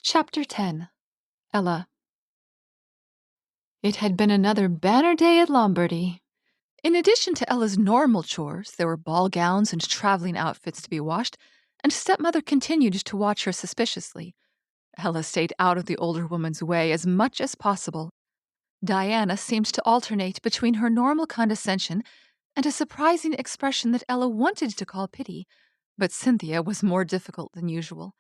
Chapter 10. Ella. It had been another banner day at Lombardy. In addition to Ella's normal chores, there were ball gowns and traveling outfits to be washed, and stepmother continued to watch her suspiciously. Ella stayed out of the older woman's way as much as possible. Diana seemed to alternate between her normal condescension and a surprising expression that Ella wanted to call pity, but Cynthia was more difficult than usual,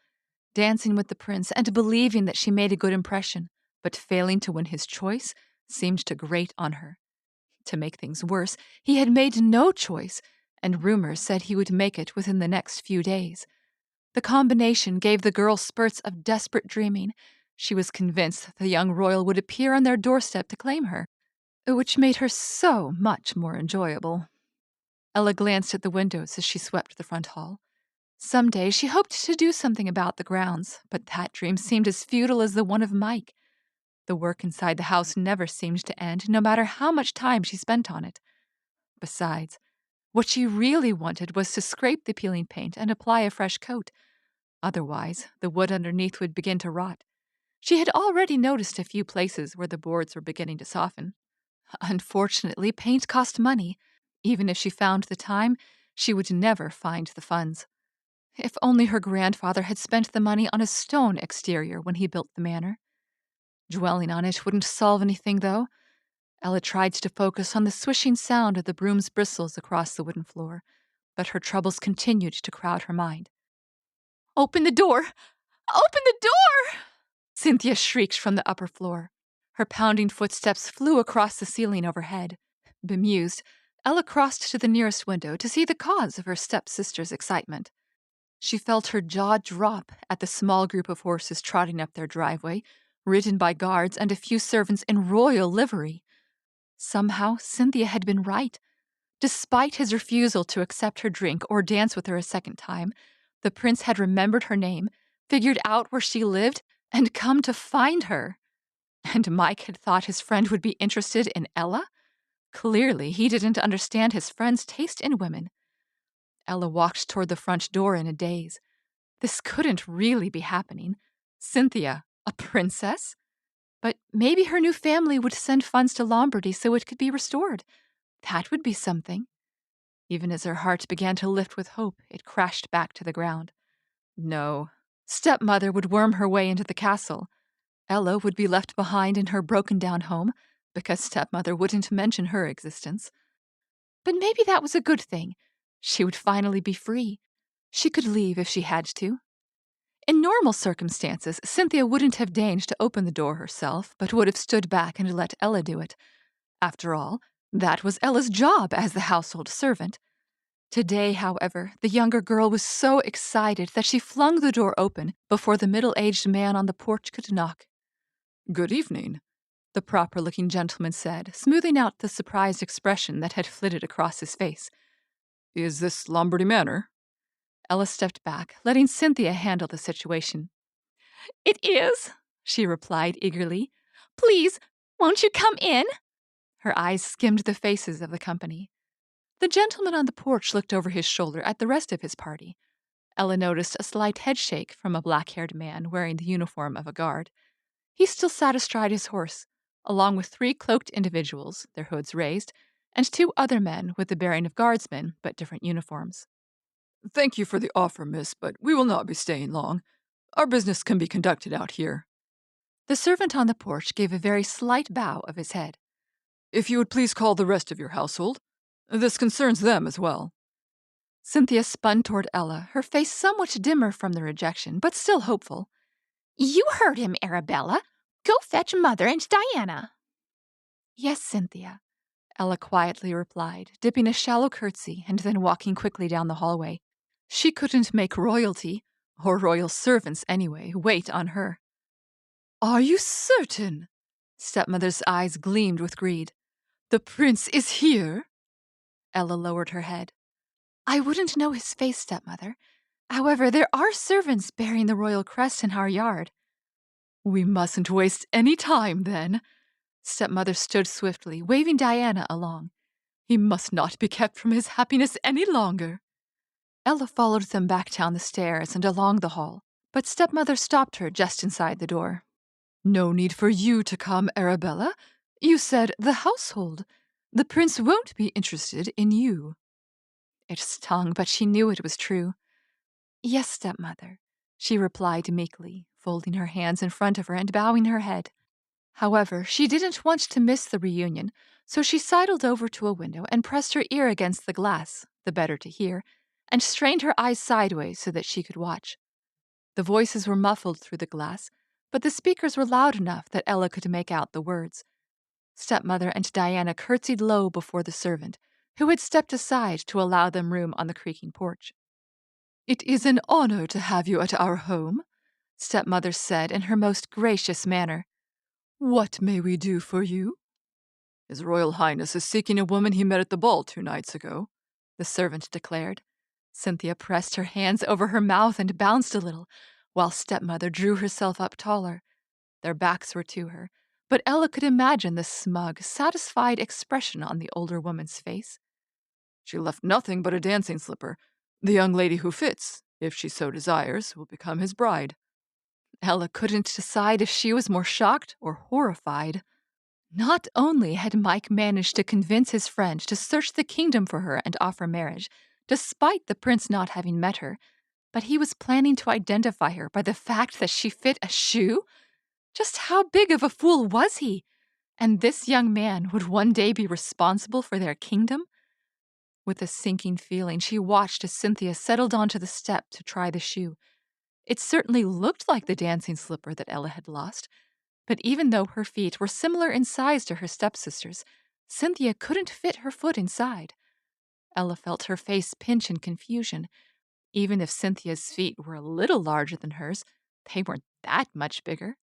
dancing with the prince and believing that she made a good impression, but failing to win his choice seemed to grate on her. To make things worse, he had made no choice, and rumors said he would make it within the next few days. The combination gave the girl spurts of desperate dreaming. She was convinced that the young royal would appear on their doorstep to claim her, which made her so much more enjoyable. Ella glanced at the windows as she swept the front hall. Someday she hoped to do something about the grounds, but that dream seemed as futile as the one of Mike. The work inside the house never seemed to end, no matter how much time she spent on it. Besides, what she really wanted was to scrape the peeling paint and apply a fresh coat. Otherwise, the wood underneath would begin to rot. She had already noticed a few places where the boards were beginning to soften. Unfortunately, paint cost money. Even if she found the time, she would never find the funds. If only her grandfather had spent the money on a stone exterior when he built the manor. Dwelling on it wouldn't solve anything, though. Ella tried to focus on the swishing sound of the broom's bristles across the wooden floor, but her troubles continued to crowd her mind. "Open the door! Open the door!" Cynthia shrieked from the upper floor. Her pounding footsteps flew across the ceiling overhead. Bemused, Ella crossed to the nearest window to see the cause of her stepsister's excitement. She felt her jaw drop at the small group of horses trotting up their driveway, ridden by guards and a few servants in royal livery. Somehow, Cynthia had been right. Despite his refusal to accept her drink or dance with her a second time, the prince had remembered her name, figured out where she lived, and come to find her. And Mike had thought his friend would be interested in Ella? Clearly, he didn't understand his friend's taste in women. Ella walked toward the front door in a daze. This couldn't really be happening. Cynthia, a princess? But maybe her new family would send funds to Lombardy so it could be restored. That would be something. Even as her heart began to lift with hope, it crashed back to the ground. No, stepmother would worm her way into the castle. Ella would be left behind in her broken-down home because stepmother wouldn't mention her existence. But maybe that was a good thing. She would finally be free. She could leave if she had to. In normal circumstances, Cynthia wouldn't have deigned to open the door herself, but would have stood back and let Ella do it. After all, that was Ella's job as the household servant. Today, however, the younger girl was so excited that she flung the door open before the middle-aged man on the porch could knock. "Good evening," the proper-looking gentleman said, smoothing out the surprised expression that had flitted across his face. "Is this Lombardy Manor?" Ella stepped back, letting Cynthia handle the situation. "It is," she replied eagerly. "Please, won't you come in?" Her eyes skimmed the faces of the company. The gentleman on the porch looked over his shoulder at the rest of his party. Ella noticed a slight headshake from a black-haired man wearing the uniform of a guard. He still sat astride his horse, along with 3 cloaked individuals, their hoods raised, and 2 other men with the bearing of guardsmen, but different uniforms. "Thank you for the offer, miss, but we will not be staying long. Our business can be conducted out here." The servant on the porch gave a very slight bow of his head. "If you would please call the rest of your household. This concerns them as well." Cynthia spun toward Ella, her face somewhat dimmer from the rejection, but still hopeful. "You heard him, Arabella. Go fetch Mother and Diana." "Yes, Cynthia," Ella quietly replied, dipping a shallow curtsy and then walking quickly down the hallway. She couldn't make royalty, or royal servants anyway, wait on her. "Are you certain?" Stepmother's eyes gleamed with greed. "The prince is here?" Ella lowered her head. "I wouldn't know his face, stepmother. However, there are servants bearing the royal crest in our yard." "We mustn't waste any time, then." Stepmother stood swiftly, waving Diana along. "He must not be kept from his happiness any longer." Ella followed them back down the stairs and along the hall, But stepmother stopped her just inside the door. "No need for you to come, Arabella. You said the household. The prince won't be interested in you." It stung, but she knew it was true. "Yes, stepmother," she replied meekly, folding her hands in front of her and bowing her head. However, she didn't want to miss the reunion, so she sidled over to a window and pressed her ear against the glass, the better to hear, and strained her eyes sideways so that she could watch. The voices were muffled through the glass, but the speakers were loud enough that Ella could make out the words. Stepmother and Diana curtsied low before the servant, who had stepped aside to allow them room on the creaking porch. "It is an honor to have you at our home," Stepmother said in her most gracious manner. "What may we do for you?" "His Royal Highness is seeking a woman he met at the ball 2 nights ago," the servant declared. Cynthia pressed her hands over her mouth and bounced a little, while stepmother drew herself up taller. Their backs were to her, but Ella could imagine the smug, satisfied expression on the older woman's face. "She left nothing but a dancing slipper. The young lady who fits, if she so desires, will become his bride." Ella couldn't decide if she was more shocked or horrified. Not only had Mike managed to convince his friend to search the kingdom for her and offer marriage, despite the prince not having met her, but he was planning to identify her by the fact that she fit a shoe? Just how big of a fool was he? And this young man would one day be responsible for their kingdom? With a sinking feeling, she watched as Cynthia settled onto the step to try the shoe. It certainly looked like the dancing slipper that Ella had lost, but even though her feet were similar in size to her stepsister's, Cynthia couldn't fit her foot inside. Ella felt her face pinch in confusion. Even if Cynthia's feet were a little larger than hers, they weren't that much bigger.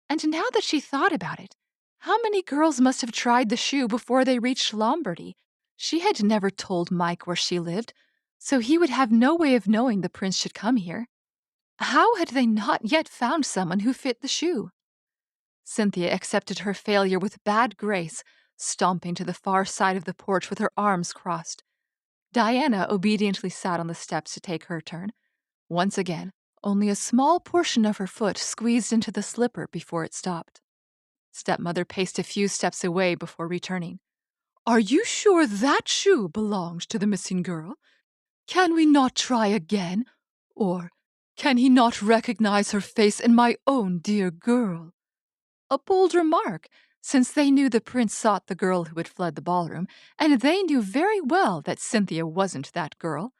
And now that she thought about it, how many girls must have tried the shoe before they reached Lombardy? She had never told Mike where she lived, so he would have no way of knowing the prince should come here. How had they not yet found someone who fit the shoe? Cynthia accepted her failure with bad grace, stomping to the far side of the porch with her arms crossed. Diana obediently sat on the steps to take her turn. Once again, only a small portion of her foot squeezed into the slipper before it stopped. Stepmother paced a few steps away before returning. "Are you sure that shoe belongs to the missing girl? Can we not try again? Or can he not recognize her face in my own dear girl?" A bold remark, since they knew the prince sought the girl who had fled the ballroom, and they knew very well that Cynthia wasn't that girl.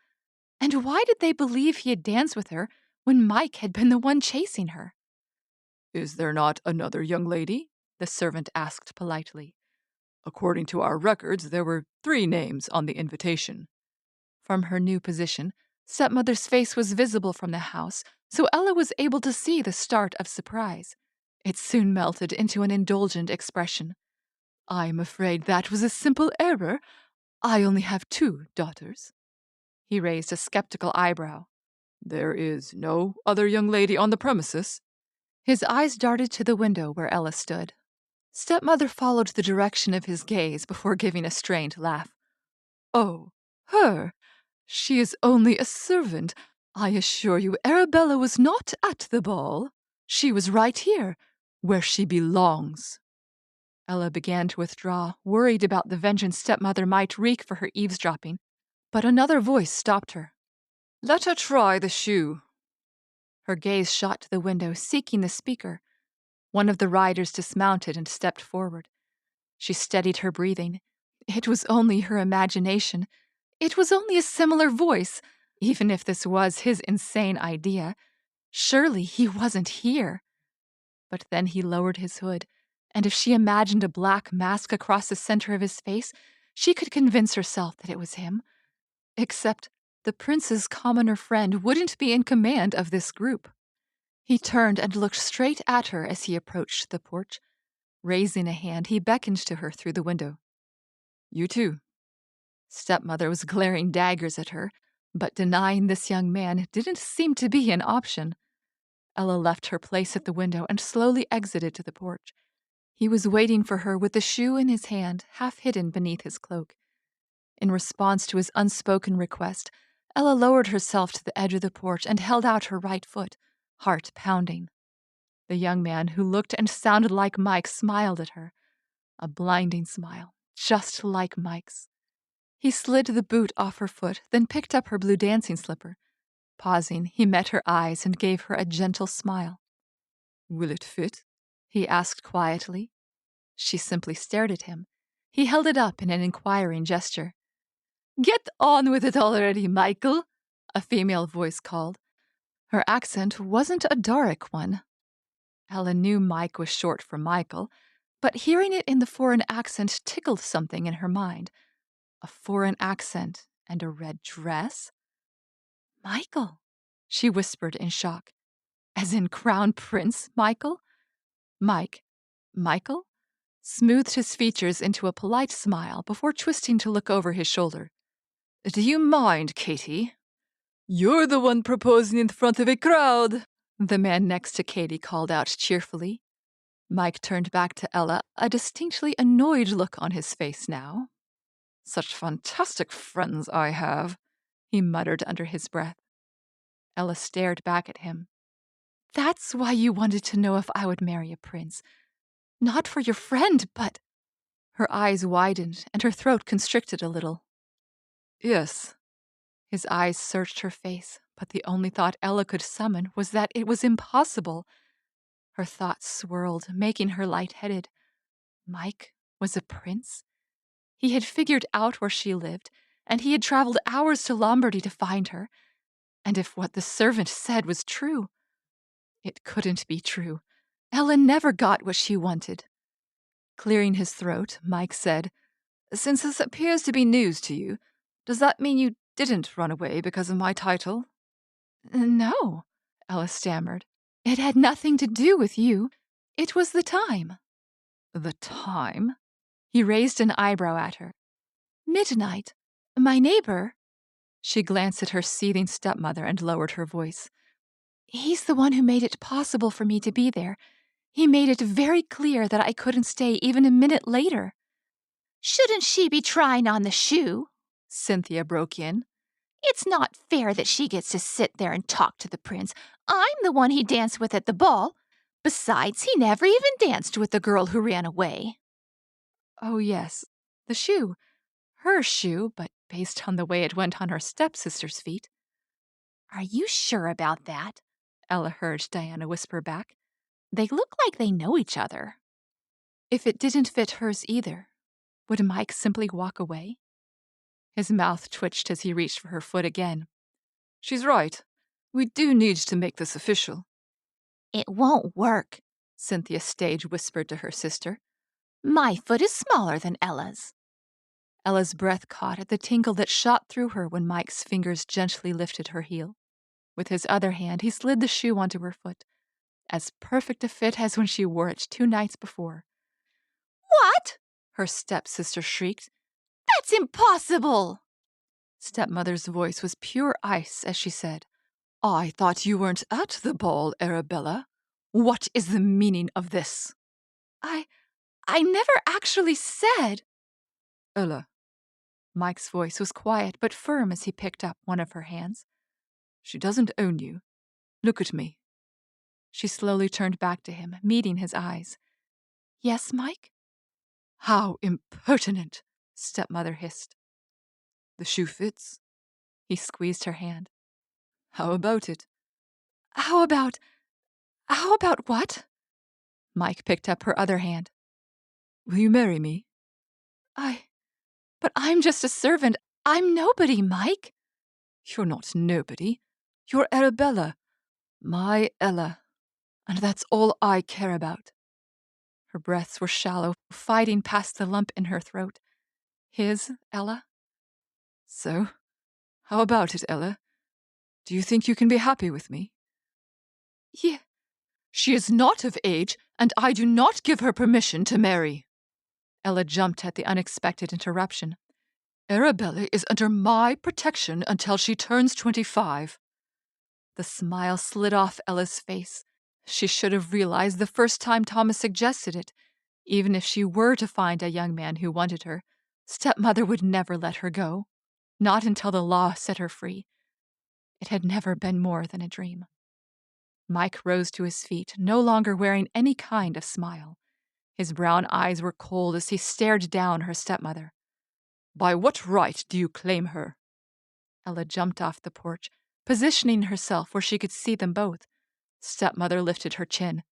And why did they believe he had danced with her when Mike had been the one chasing her? "Is there not another young lady?" the servant asked politely. "According to our records, there were 3 names on the invitation." From her new position, stepmother's face was visible from the house, so Ella was able to see the start of surprise. It soon melted into an indulgent expression. "I'm afraid that was a simple error. I only have 2 daughters." He raised a skeptical eyebrow. "There is no other young lady on the premises?" His eyes darted to the window where Ella stood. Stepmother followed the direction of his gaze before giving a strained laugh. "Oh, her! She is only a servant. I assure you Arabella was not at the ball. She was right here, where she belongs." Ella began to withdraw, worried about the vengeance stepmother might wreak for her eavesdropping, but another voice stopped her. "Let her try the shoe." Her gaze shot to the window, seeking the speaker. One of the riders dismounted and stepped forward. She steadied her breathing. It was only her imagination. It was only a similar voice, even if this was his insane idea. Surely he wasn't here. But then he lowered his hood, and if she imagined a black mask across the center of his face, she could convince herself that it was him. Except the prince's commoner friend wouldn't be in command of this group. He turned and looked straight at her as he approached the porch. Raising a hand, he beckoned to her through the window. "You too." Stepmother was glaring daggers at her, but denying this young man didn't seem to be an option. Ella left her place at the window and slowly exited to the porch. He was waiting for her with the shoe in his hand, half hidden beneath his cloak. In response to his unspoken request, Ella lowered herself to the edge of the porch and held out her right foot, heart pounding. The young man who looked and sounded like Mike smiled at her, a blinding smile, just like Mike's. He slid the boot off her foot, then picked up her blue dancing slipper. Pausing, he met her eyes and gave her a gentle smile. "Will it fit?" he asked quietly. She simply stared at him. He held it up in an inquiring gesture. "Get on with it already, Michael," a female voice called. Her accent wasn't a Doric one. Ella knew Mike was short for Michael, but hearing it in the foreign accent tickled something in her mind. A foreign accent and a red dress? "Michael," she whispered in shock. "As in Crown Prince Michael?" Michael, smoothed his features into a polite smile before twisting to look over his shoulder. "Do you mind, Katie?" "You're the one proposing in front of a crowd," the man next to Katie called out cheerfully. Mike turned back to Ella, a distinctly annoyed look on his face now. "Such fantastic friends I have," he muttered under his breath. Ella stared back at him. "That's why you wanted to know if I would marry a prince. Not for your friend, but—" Her eyes widened and her throat constricted a little. "Yes." His eyes searched her face, but the only thought Ella could summon was that it was impossible. Her thoughts swirled, making her lightheaded. Mike was a prince? He had figured out where she lived, and he had traveled hours to Lombardy to find her. And if what the servant said was true— It couldn't be true. Ella never got what she wanted. Clearing his throat, Mike said, "Since this appears to be news to you, does that mean you didn't run away because of my title?" "No," Ella stammered. "It had nothing to do with you. It was the time." "The time?" He raised an eyebrow at her. "Midnight. My neighbor—" She glanced at her seething stepmother and lowered her voice. "He's the one who made it possible for me to be there. He made it very clear that I couldn't stay even a minute later." "Shouldn't she be trying on the shoe?" Cynthia broke in. "It's not fair that she gets to sit there and talk to the prince. I'm the one he danced with at the ball. Besides, he never even danced with the girl who ran away." "Oh, yes, the shoe. Her shoe, but based on the way it went on her stepsister's feet." "Are you sure about that?" Ella heard Diana whisper back. "They look like they know each other." If it didn't fit hers either, would Mike simply walk away? His mouth twitched as he reached for her foot again. "She's right. We do need to make this official." "It won't work," Cynthia Stage whispered to her sister. "My foot is smaller than Ella's." Ella's breath caught at the tingle that shot through her when Mike's fingers gently lifted her heel. With his other hand, he slid the shoe onto her foot, as perfect a fit as when she wore it 2 nights before. "What?" Her stepsister shrieked. "That's impossible!" Stepmother's voice was pure ice as she said, "I thought you weren't at the ball, Arabella. What is the meaning of this?" I never actually said—" "Ella." Mike's voice was quiet but firm as he picked up one of her hands. "She doesn't own you. Look at me." She slowly turned back to him, meeting his eyes. "Yes, Mike?" "How impertinent!" Stepmother hissed. "The shoe fits." He squeezed her hand. "How about it?" How about what?" Mike picked up her other hand. "Will you marry me?" But I'm just a servant. I'm nobody, Mike." "You're not nobody. You're Arabella. My Ella. And that's all I care about." Her breaths were shallow, fighting past the lump in her throat. His Ella? "So, how about it, Ella? Do you think you can be happy with me?" "Yeah. She is not of age, and I do not give her permission to marry." Ella jumped at the unexpected interruption. "Arabella is under my protection until she turns 25. The smile slid off Ella's face. She should have realized the first time Thomas suggested it. Even if she were to find a young man who wanted her, stepmother would never let her go. Not until the law set her free. It had never been more than a dream. Mike rose to his feet, no longer wearing any kind of smile. His brown eyes were cold as he stared down her stepmother. By what right do you claim her? Ella jumped off the porch, positioning herself where she could see them both. Stepmother lifted her chin.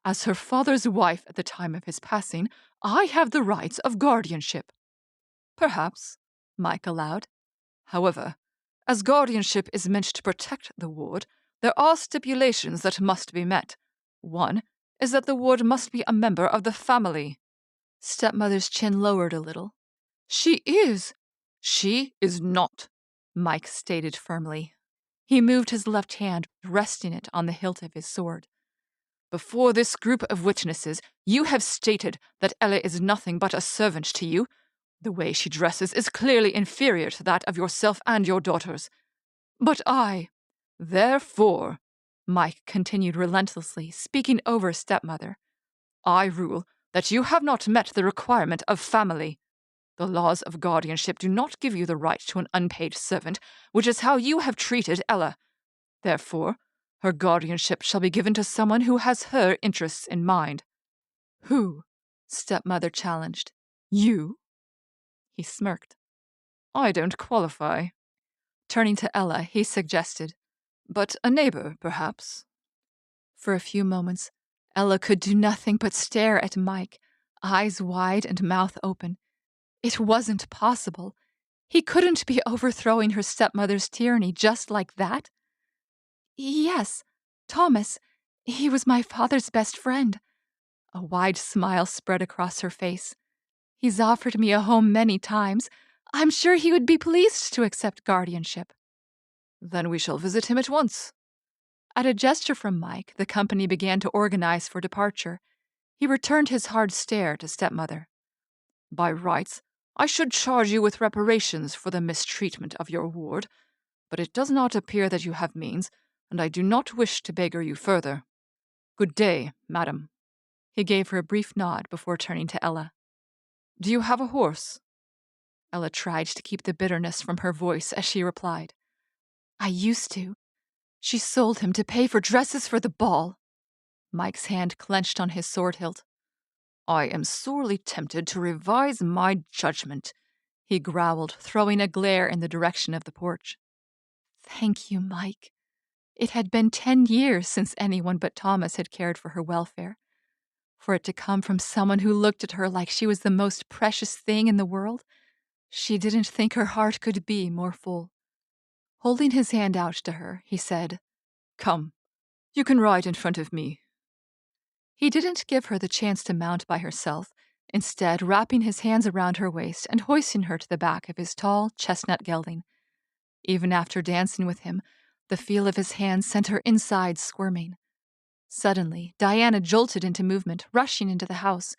As her father's wife at the time of his passing, I have the rights of guardianship. Perhaps, Mike allowed. However, as guardianship is meant to protect the ward, there are stipulations that must be met. One is that the ward must be a member of the family. Stepmother's chin lowered a little. She is. She is not, Mike stated firmly. He moved his left hand, resting it on the hilt of his sword. Before this group of witnesses, you have stated that Ella is nothing but a servant to you. The way she dresses is clearly inferior to that of yourself and your daughters. But therefore, Mike continued relentlessly, speaking over stepmother, I rule that you have not met the requirement of family. The laws of guardianship do not give you the right to an unpaid servant, which is how you have treated Ella. Therefore, her guardianship shall be given to someone who has her interests in mind. Who? Stepmother challenged. You? He smirked. I don't qualify. Turning to Ella, he suggested, but a neighbor, perhaps. For a few moments, Ella could do nothing but stare at Mike, eyes wide and mouth open. It wasn't possible. He couldn't be overthrowing her stepmother's tyranny just like that. Yes, Thomas. He was my father's best friend. A wide smile spread across her face. He's offered me a home many times. I'm sure he would be pleased to accept guardianship. Then we shall visit him at once. At a gesture from Mike, the company began to organize for departure. He returned his hard stare to stepmother. By rights, I should charge you with reparations for the mistreatment of your ward, but it does not appear that you have means, and I do not wish to beggar you further. Good day, madam. He gave her a brief nod before turning to Ella. Do you have a horse? Ella tried to keep the bitterness from her voice as she replied. I used to. She sold him to pay for dresses for the ball. Mike's hand clenched on his sword hilt. I am sorely tempted to revise my judgment, he growled, throwing a glare in the direction of the porch. Thank you, Mike. It had been 10 years since anyone but Thomas had cared for her welfare. For it to come from someone who looked at her like she was the most precious thing in the world, she didn't think her heart could be more full. Holding his hand out to her, he said, Come, you can ride in front of me. He didn't give her the chance to mount by herself, instead wrapping his hands around her waist and hoisting her to the back of his tall, chestnut gelding. Even after dancing with him, the feel of his hands sent her insides squirming. Suddenly, Diana jolted into movement, rushing into the house.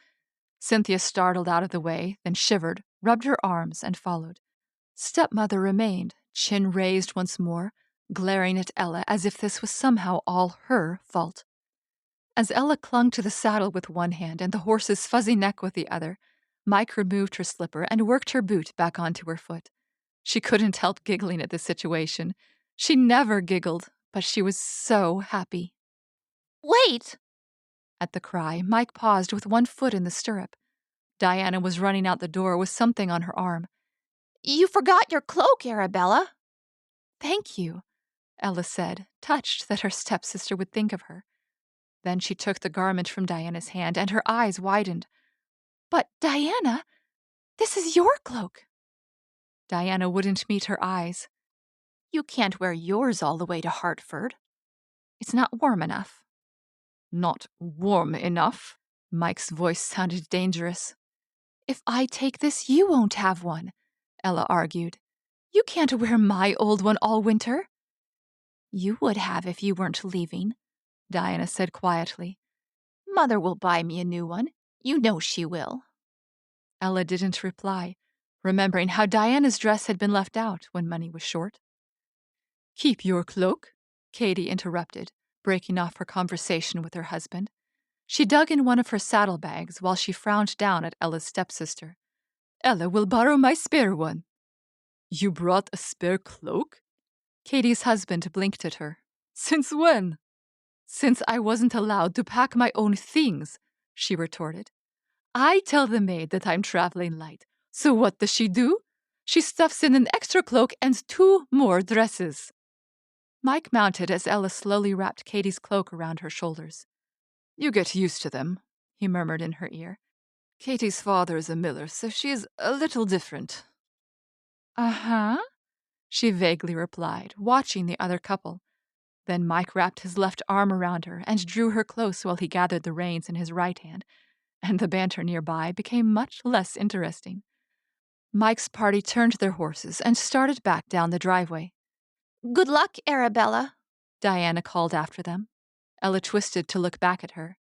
Cynthia startled out of the way, then shivered, rubbed her arms, and followed. Stepmother remained, chin raised once more, glaring at Ella as if this was somehow all her fault. As Ella clung to the saddle with one hand and the horse's fuzzy neck with the other, Mike removed her slipper and worked her boot back onto her foot. She couldn't help giggling at the situation. She never giggled, but she was so happy. Wait! At the cry, Mike paused with one foot in the stirrup. Diana was running out the door with something on her arm. You forgot your cloak, Arabella. Thank you, Ella said, touched that her stepsister would think of her. Then she took the garment from Diana's hand, and her eyes widened. But, Diana, this is your cloak. Diana wouldn't meet her eyes. You can't wear yours all the way to Hartford. It's not warm enough. Not warm enough? Mike's voice sounded dangerous. If I take this, you won't have one, Ella argued. You can't wear my old one all winter. You would have if you weren't leaving, Diana said quietly. Mother will buy me a new one. You know she will. Ella didn't reply, remembering how Diana's dress had been left out when money was short. Keep your cloak, Katie interrupted, breaking off her conversation with her husband. She dug in one of her saddlebags while she frowned down at Ella's stepsister. Ella will borrow my spare one. You brought a spare cloak? Katie's husband blinked at her. Since when? Since I wasn't allowed to pack my own things, she retorted. I tell the maid that I'm traveling light. So what does she do? She stuffs in an extra cloak and 2 more dresses. Mike mounted as Ella slowly wrapped Katie's cloak around her shoulders. You get used to them, he murmured in her ear. Katie's father is a miller, so she's a little different. Uh-huh, she vaguely replied, watching the other couple. Then Mike wrapped his left arm around her and drew her close while he gathered the reins in his right hand, and the banter nearby became much less interesting. Mike's party turned their horses and started back down the driveway. Good luck, Arabella, Diana called after them. Ella twisted to look back at her.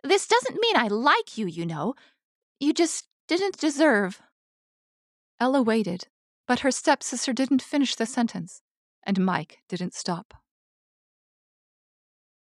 This doesn't mean I like you, you know. You just didn't deserve. Ella waited, but her stepsister didn't finish the sentence, and Mike didn't stop.